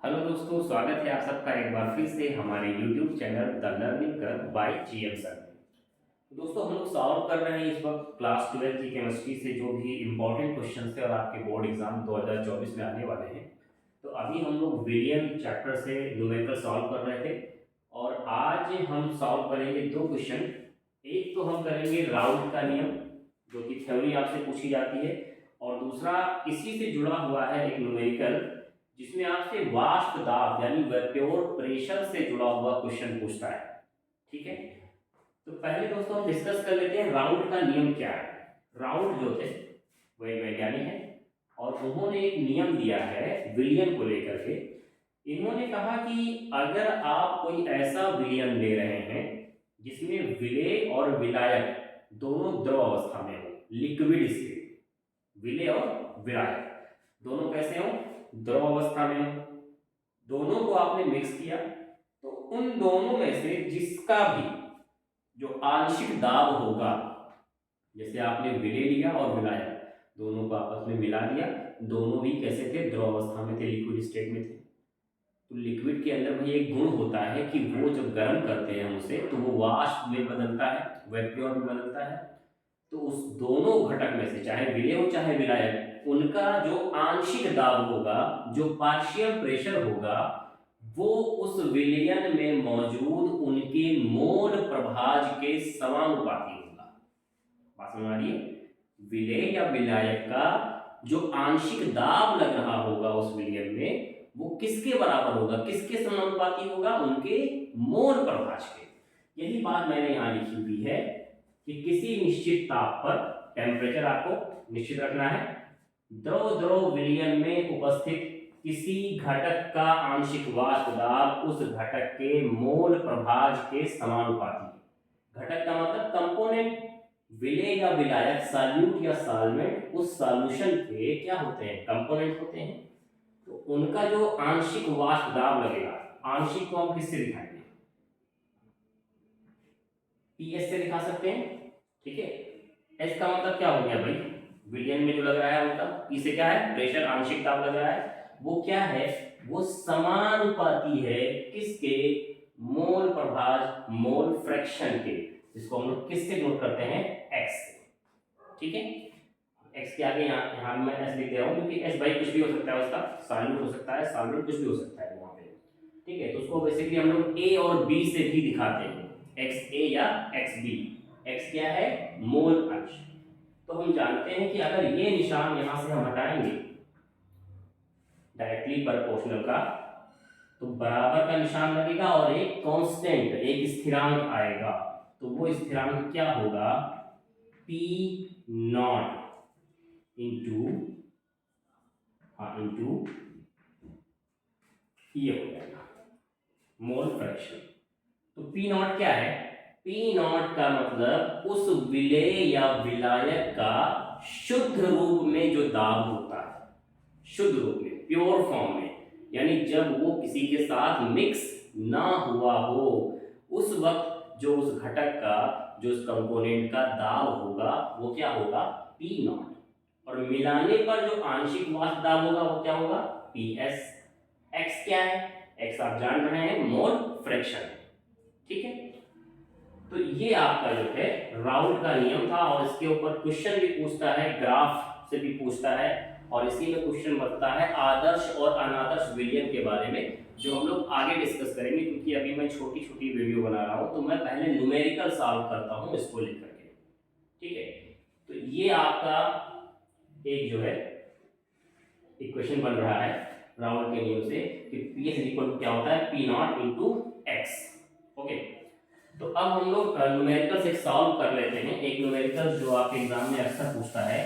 Hello दोस्तों, स्वागत है आप सबका एक बार फिर से हमारे YouTube channel the learning curve y GM sir में। दोस्तों, हम लोग सॉल्व कर रहे हैं इस वक्त क्लास 12 की केमिस्ट्री से जो भी इम्पोर्टेंट क्वेश्चन थे और आपके बोर्ड एग्जाम 2024 में आने वाले हैं। तो अभी हम लोग विलियन चैप्टर से न्यूमेरिकल सॉल्व कर रहे थे और आज हम सॉल्व करेंगे दो क्वेश्चन। एक तो हम करेंगे राउल्ट का नियम, जो कि थ्योरी आपसे पूछी जाती है, और दूसरा इसी से जुड़ा हुआ है एक न्यूमेरिकल जिसमें आपसे वाष्प दाब यानी वेपोर प्रेशर से जुड़ा हुआ क्वेश्चन पूछता है। ठीक है, तो पहले दोस्तों हम डिस्कस कर लेते हैं राउल्ट का नियम क्या है। राउल्ट जो थे वह वैज्ञानिक है और उन्होंने एक नियम दिया है विलियन को लेकर के। इन्होंने कहा कि अगर आप कोई ऐसा विलियन ले रहे हैं जिसमें विलेय और विलायक दोनों द्रव अवस्था में हो, लिक्विड स्टेट, विलेय और विलायक दोनों कैसे हो, द्रव अवस्था में हो, दोनों को आपने मिक्स किया, तो उन दोनों में से जिसका भी जो आंशिक दाब होगा, जैसे आपने विलेय लिया और विलायक दोनों को आपस में मिला दिया, दोनों ही कैसे थे, द्रव अवस्था में थे, लिक्विड स्टेट में थे। तो लिक्विड के अंदर भाई एक गुण होता है कि वो जब गर्म करते हैं उसे तो वो वाष्प में बदलता है, वेपोर में बदलता है। तो उस दोनों घटक में से चाहे विलेय हो चाहे विलायक, उनका जो आंशिक दाब होगा, जो पार्शियल प्रेशर होगा, वो उस विलयन में मौजूद उनके मोल प्रभाज के समानुपाती होगा। बात समझ आ रही है? विलेय या विलायक का जो आंशिक दाब लग रहा होगा उस विलयन में, वो किसके बराबर होगा, किसके समानुपाती होगा, उनके मोल प्रभाज के। यही बात मैंने यहां लिखी हुई है कि किसी निश्चित ताप पर, टेम्परेचर आपको निश्चित रखना है, द्रव द्रव विलयन में उपस्थित किसी घटक का आंशिक वाष्प दाब उस घटक के मोल प्रभाज के समानुपाती। घटक का मतलब कंपोनेंट, विलेय या विलायक, सॉल्यूट या सॉल्वेंट, उस सॉल्यूशन के क्या होते हैं, कंपोनेंट होते हैं। तो उनका जो आंशिक वाष्प दाब लगेगा, आंशिक को हम किससे दिखाएंगे, पीएस से दिखा सकते हैं। ठीक है, एस का मतलब क्या हो गया भाई, विलियन में जो लग रहा है उनका, पी से क्या है, प्रेशर, आंशिक दाब लग रहा है, वो क्या है, वो समानुपाती है किसके, मोल प्रभाज, मोल फ्रैक्शन के, जिसको हम लोग किससे नोट करते हैं, एक्स से। ठीक है, एक्स के आगे यहाँ मैं एस लिख दे रहा हूँ क्योंकि एस भाई कुछ भी हो सकता है, उसका सॉल्यूट हो सकता है, सॉल्वेंट कुछ भी हो सकता है वहां पे। ठीक है, तो उसको बेसिकली हम लोग ए और बी से भी दिखाते हैं, एक्स ए या एक्स बी। एक्स क्या है, मोल अंश। तो हम जानते हैं कि अगर ये निशान यहां से हम हटाएंगे डायरेक्टली प्रोपोर्शनल का, तो बराबर का निशान लगेगा और एक कांस्टेंट, एक स्थिरांक आएगा। तो वो स्थिरांक क्या होगा, पी नॉट इंटू, इंटू ये हो जाएगा मोल फ्रैक्शन। तो पी नॉट क्या है, पी नॉट का मतलब उस विलेय या विलायक का शुद्ध रूप में जो दाब होता है, शुद्ध रूप में, प्योर फॉर्म में, यानी जब वो किसी के साथ मिक्स ना हुआ हो, उस वक्त जो उस घटक का, जो उस कंपोनेंट का दाब होगा वो क्या होगा, पी नॉट। और मिलाने पर जो आंशिक वाष्प दाब होगा वो क्या होगा, पी एस। एक्स क्या है, एक्स आप जान रहे हैं, मोल फ्रैक्शन। ठीक है, तो ये आपका जो है राउल्ट का नियम था और इसके ऊपर क्वेश्चन भी पूछता है, ग्राफ से भी पूछता है, और इसी में क्वेश्चन बनता है आदर्श और अनादर्श विलयन के बारे में, जो हम लोग आगे डिस्कस करेंगे। क्योंकि अभी मैं छोटी छोटी वीडियो बना रहा हूं, तो मैं पहले न्यूमेरिकल सॉल्व करता हूं इसको लेकर के। ठीक है, तो ये आपका एक जो है इक्वेशन बन रहा है राउल्ट के नियम से कि पी एस इक्वल टू क्या होता है, P not into x. Okay, तो अब हम लोग न्यूमेरिकल से सॉल्व कर लेते हैं। एक न्यूमेरिकल जो आपके एग्जाम में अक्सर पूछता है,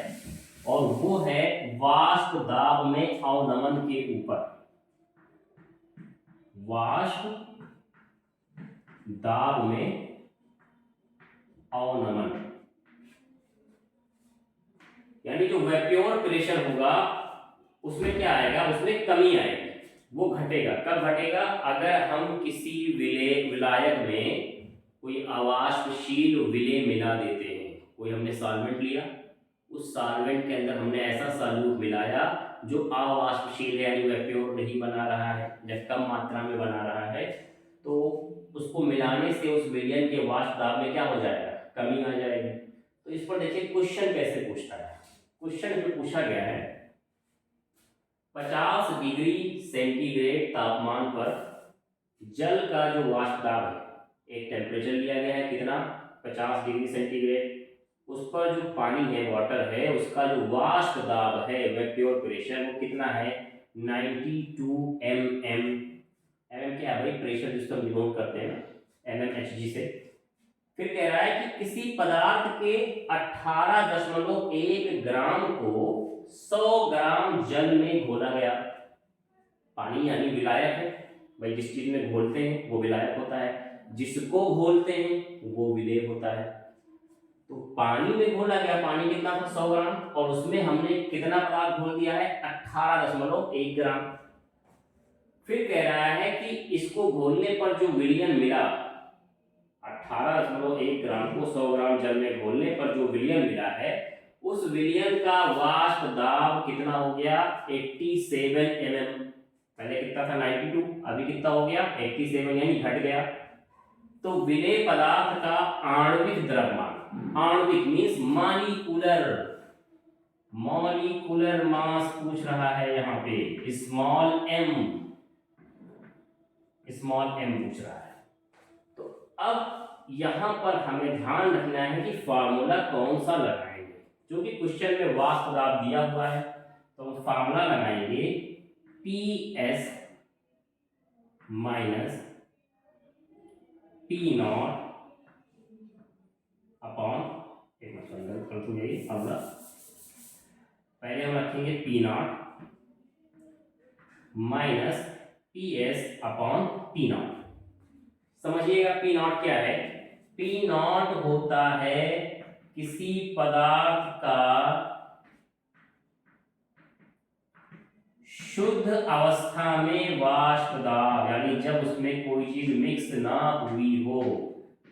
और वो है वाष्प दाब में अवनमन के ऊपर, वाष्प दाब में अवनमन, यानी जो वेपोर प्रेशर होगा उसमें क्या आएगा, उसमें कमी आएगी, वो घटेगा। कब घटेगा, अगर हम किसी विलायक में कोई अवाष्पशील विलेय मिला देते हैं। कोई हमने सॉल्वेंट लिया, उस सॉल्वेंट के अंदर हमने ऐसा सॉल्यूट मिलाया जो अवाष्पशील है यानी वह प्योर नहीं बना रहा है, जब कम मात्रा में बना रहा है तो उसको मिलाने से उस विलयन के वाष्प दाब में क्या हो जाएगा, कमी आ जाएगी। तो इस पर देखिए क्वेश्चन कैसे पूछता है। क्वेश्चन में पूछा गया है 50 डिग्री सेंटीग्रेड तापमान पर जल का जो वाष्प दाब है, एक टेम्परेचर लिया गया है कितना 50 डिग्री सेंटीग्रेड, उस पर जो पानी है वाटर है उसका जो वाष्प दाब है वह प्योर प्रेशर वो कितना है 92 mm। mm क्या है भाई, प्रेशर जिसको हम डिनोट करते हैं mmHg से। फिर कह रहा है कि किसी पदार्थ के 18.1 ग्राम को 100 ग्राम जल में घोला गया। पानी यानी विलायक है भाई, जिस चीज में घोलते हैं वो विलायक होता है, जिसको घोलते हैं वो विलेय होता है। तो पानी में घोला गया, पानी कितना था 100 ग्राम, और उसमें हमने कितना पदार्थ घोल दिया है 18.1 ग्राम। फिर कह रहा है कि इसको घोलने पर जो विलयन मिला 18.1 ग्राम को 100 ग्राम जल में घोलने पर जो विलयन मिला है उस विलयन का वाष्प दाब कितना हो गया 87 mm। पहले कितना था 92, अभी कितना हो गया 87 यानी घट गया। तो विलेय पदार्थ का आणविक द्रव्यमान, आणविक मींस मॉलिक्यूलर, मॉलिक्यूलर मास पूछ रहा है यहाँ पे, स्मॉल एम, स्मॉल एम पूछ रहा है। तो अब यहां पर हमें ध्यान रखना है कि फार्मूला कौन सा लगाएंगे, क्योंकि क्वेश्चन में वाष्प दाब दिया हुआ है तो हम फार्मूला लगाएंगे PS minus P not upon, एक मिनट कर यही फार्मूला, पहले हम रखेंगे P not minus PS upon P not. समझिएगा P नॉट क्या है, P नॉट होता है किसी पदार्थ का शुद्ध अवस्था में वाष्प दाब, यानी जब उसमें कोई चीज मिक्स ना हुई हो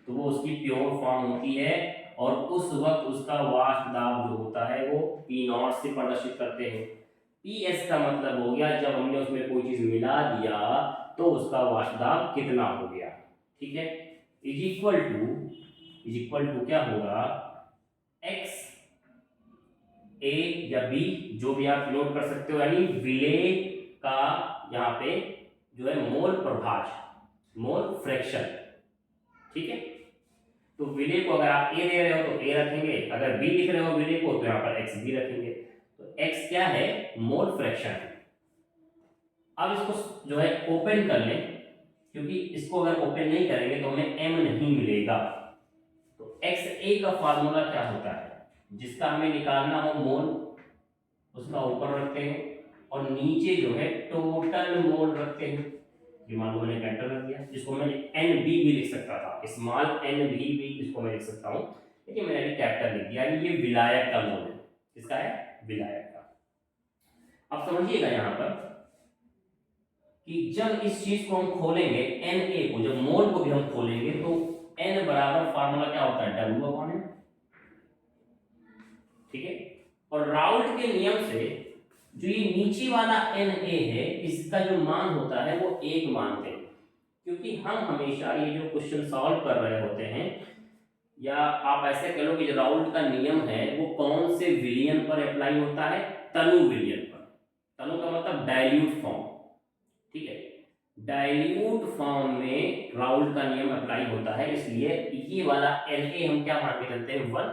तो वो उसकी प्योर फॉर्म होती है, और उस वक्त उसका वाष्प दाब जो होता है वो P नॉट से प्रदर्शित करते हैं। PS का मतलब हो गया जब हमने उसमें कोई चीज मिला दिया तो उसका वाष्प दाब कितना हो गया, ठीक है। इज इक्वल टू क्या होगा x a या b, जो भी आप नोट कर सकते हो, यानी विलेय का यहाँ पे जो है मोल प्रभाज, मोल फ्रैक्शन, ठीक है। तो विलेय को अगर आप a दे रहे हो तो a रखेंगे, अगर b लिख रहे हो विलेय को तो यहाँ पर x b रखेंगे। तो x क्या है, मोल फ्रैक्शन है। अब इसको जो है ओपन कर लें, क्योंकि इसको अगर ओपन नहीं करेंगे तो हमें m नहीं मिलेगा। तो XA का फार्मूला क्या होता है, जिसका हमें निकालना हो मोल उसका ऊपर रखते हैं और नीचे जो है टोटल मोल रखते हैं। ये मान लो मैंने कैपिटल रख दिया, जिसको मैं NB भी लिख सकता था, स्मॉल NB भी इसको मैं लिख सकता हूँ, लेकिन मैंने अभी कैपिटल लिख दिया। ये विलायक का मोल है, किसका है, विलायक का। अब समझिएगा यहाँ पर कि जब इस चीज को हम खोलेंगे Na को, जब मोल को भी हम खोलेंगे तो N बराबर फार्मूला क्या होता है W/N, ठीक है। और राउल्ट के नियम से जो ये नीचे वाला Na है इसका जो मान होता है वो 1 मानते हैं, क्योंकि हम हमेशा ये जो क्वेश्चन सॉल्व कर रहे होते हैं, या आप ऐसे कह लो कि जो राउल्ट का नियम है वो कौन से विलयन पर अप्लाई होता है, तनु विलयन पर। तनु का मतलब डाइल्यूट फॉर्म, ठीक है। डाइल्यूट फॉर्म में राउल्ट का नियम अप्लाई होता है, इसलिए ये वाला Na हम क्या मान के चलते हैं 1,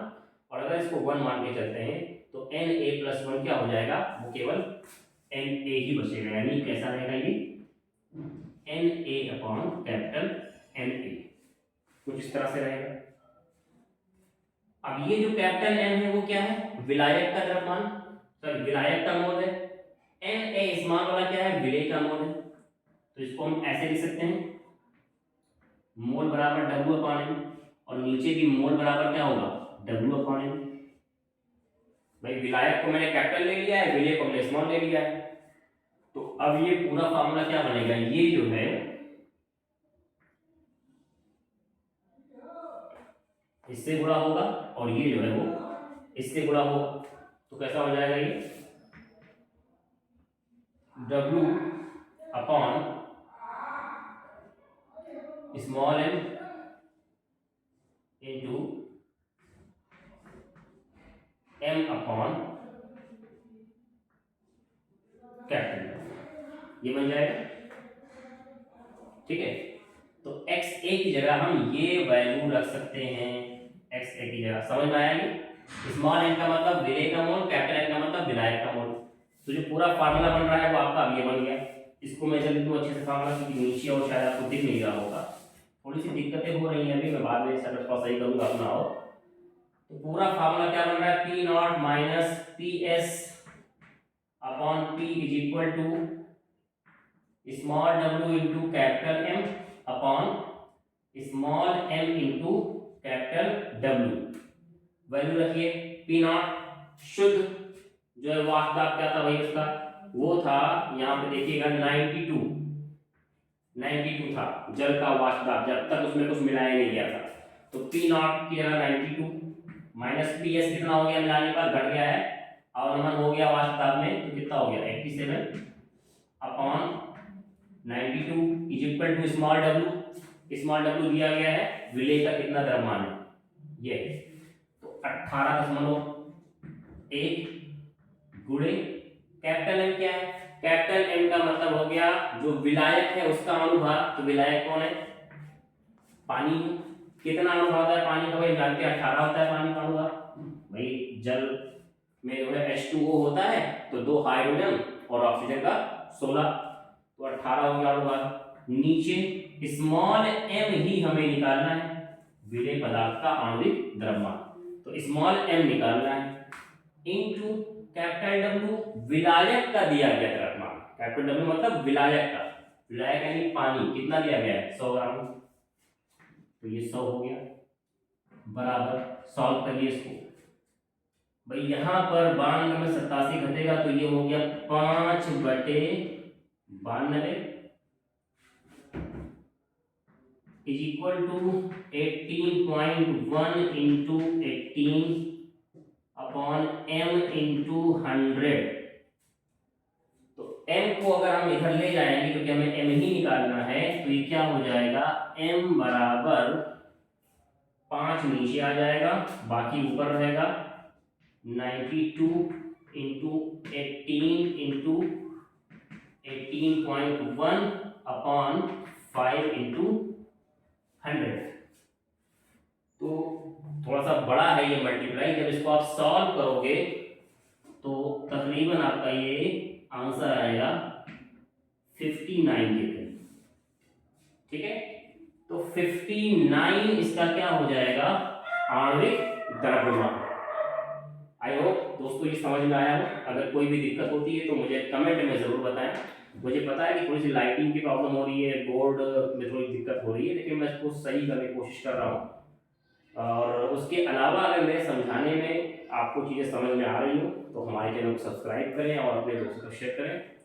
और अगर इसको 1 मान के चलते हैं तो Na+1 क्या हो जाएगा, वो केवल Na ही बचेगा, यानी कैसा रहेगा ये Na/Na, कुछ इस तरह से रहेगा। अब ये जो कैपिटल N है वो क्या है, विलायक का द्रव्यमान, सॉरी विलायक का मोल है। Na स्मॉल वाला क्या है, विलेय का मोल है। तो इसको हम ऐसे लिख सकते हैं, मोल बराबर W/N, और नीचे भी मोल बराबर क्या होगा W/N। भाई विलायक को मैंने कैपिटल ले लिया है, विलेय को मैंने स्मॉल ले लिया है, तो अब ये पूरा फार्मूला क्या बनेगा, ये जो है इससे गुणा होगा और ये जो है वो इससे गुणा होगा, तो कैसा हो जाएगा ये W upon small m into m upon capital, ये बन जाएगा। ठीक है, तो x a की जगह हम ये वैल्यू रख सकते हैं, x a की जगह। समझ में आया ये? स्मॉल n का मतलब विलेय का मोल, कैपिटल N का मतलब विलायक का मोल। तो जो पूरा फार्मूला बन रहा है वो आपका अब ये बन गया। इसको मैं जल्दी दूं अच्छे से फार्मूला, क्योंकि नीचे और शायद आपको दिख नहीं रहा होगा, थोड़ी सी दिक्कतें हो रही हैं अभी, मैं बाद में सेटअप को सही करूंगा अपना। और तो पूरा फार्मूला क्या बन रहा है, P nought minus P S upon P is equal to small w into capital M upon small m into capital W। Value रखिए, पी नॉट शुद्ध जो है वाष्प दाब क्या था भाई उसका, वो था यहाँ पे देखिएगा 92 था जल का वाष्प दाब, जब तक उसमें कुछ मिलाया नहीं गया था। तो पी नॉट की जगह 92 माइनस पी एस कितना हो गया, मिलाने पर घट गया है, अवनमन हो गया वाष्प दाब में, तो कितना हो गया 87 upon 92 is equal to small w दिया गया है, विलेय का कितना द्रव्यमान है ये, तो 18.1 गुणे कैपिटल M क्या है, कैपिटल M का मतलब हो गया जो विलायक है उसका अनुभाग। तो विलायक कौन है, पानी। कितना अनुभाग होता है पानी का भाई, जानते हैं 18 होता है पानी का अनुभाग। भाई जल में जो है H2O होता है, तो 2 हाइड्रोजन और ऑक्सीजन का 16, तो 18 हो गया अनुभाग। नीचे स्मॉल m ही हमें निकालना है, विलेय पदार्थ का आणविक द्रव्यमान, तो स्मॉल m निकालना है इनटू कैपिटल W विलायक का दिया गया द्रव्यमान। कैपिटल W मतलब विलायक का, विलायक यानी पानी, कितना दिया गया है 100 ग्राम, तो ये 100 हो गया, बराबर। सॉल्व करिए इसको भाई, यहां पर 92 में 87 घटेगा तो ये हो गया 5/92 is equal to 18.1 into 18 upon m into 100। तो m को अगर हम इधर ले जाएंगे, क्योंकि हमें m ही निकालना है, तो ये क्या हो जाएगा, m बराबर 5 नीचे आ जाएगा, बाकी ऊपर रहेगा 92 इंटू 18 इंटू 18.1 अपॉन 5 इंटू 100। तो थोड़ा सा बड़ा है ये मल्टीप्लाई, जब इसको आप सॉल्व करोगे तो तकरीबन आपका ये आंसर आएगा 59 के करीब। ठीक है, तो 59 इसका क्या हो जाएगा, आणविक द्रव्यमान। आई होप दोस्तों ये समझ में आया हो। अगर कोई भी दिक्कत होती है तो मुझे कमेंट में ज़रूर बताएं। मुझे पता है कि थोड़ी सी लाइटिंग की प्रॉब्लम हो रही है, बोर्ड में थोड़ी दिक्कत हो रही है, लेकिन मैं इसको सही करने की कोशिश कर रहा हूँ। और उसके अलावा अगर मैं समझाने में आपको चीज़ें समझ में आ रही हो तो हमारे चैनल को सब्सक्राइब करें और अपने दोस्तों को शेयर करें।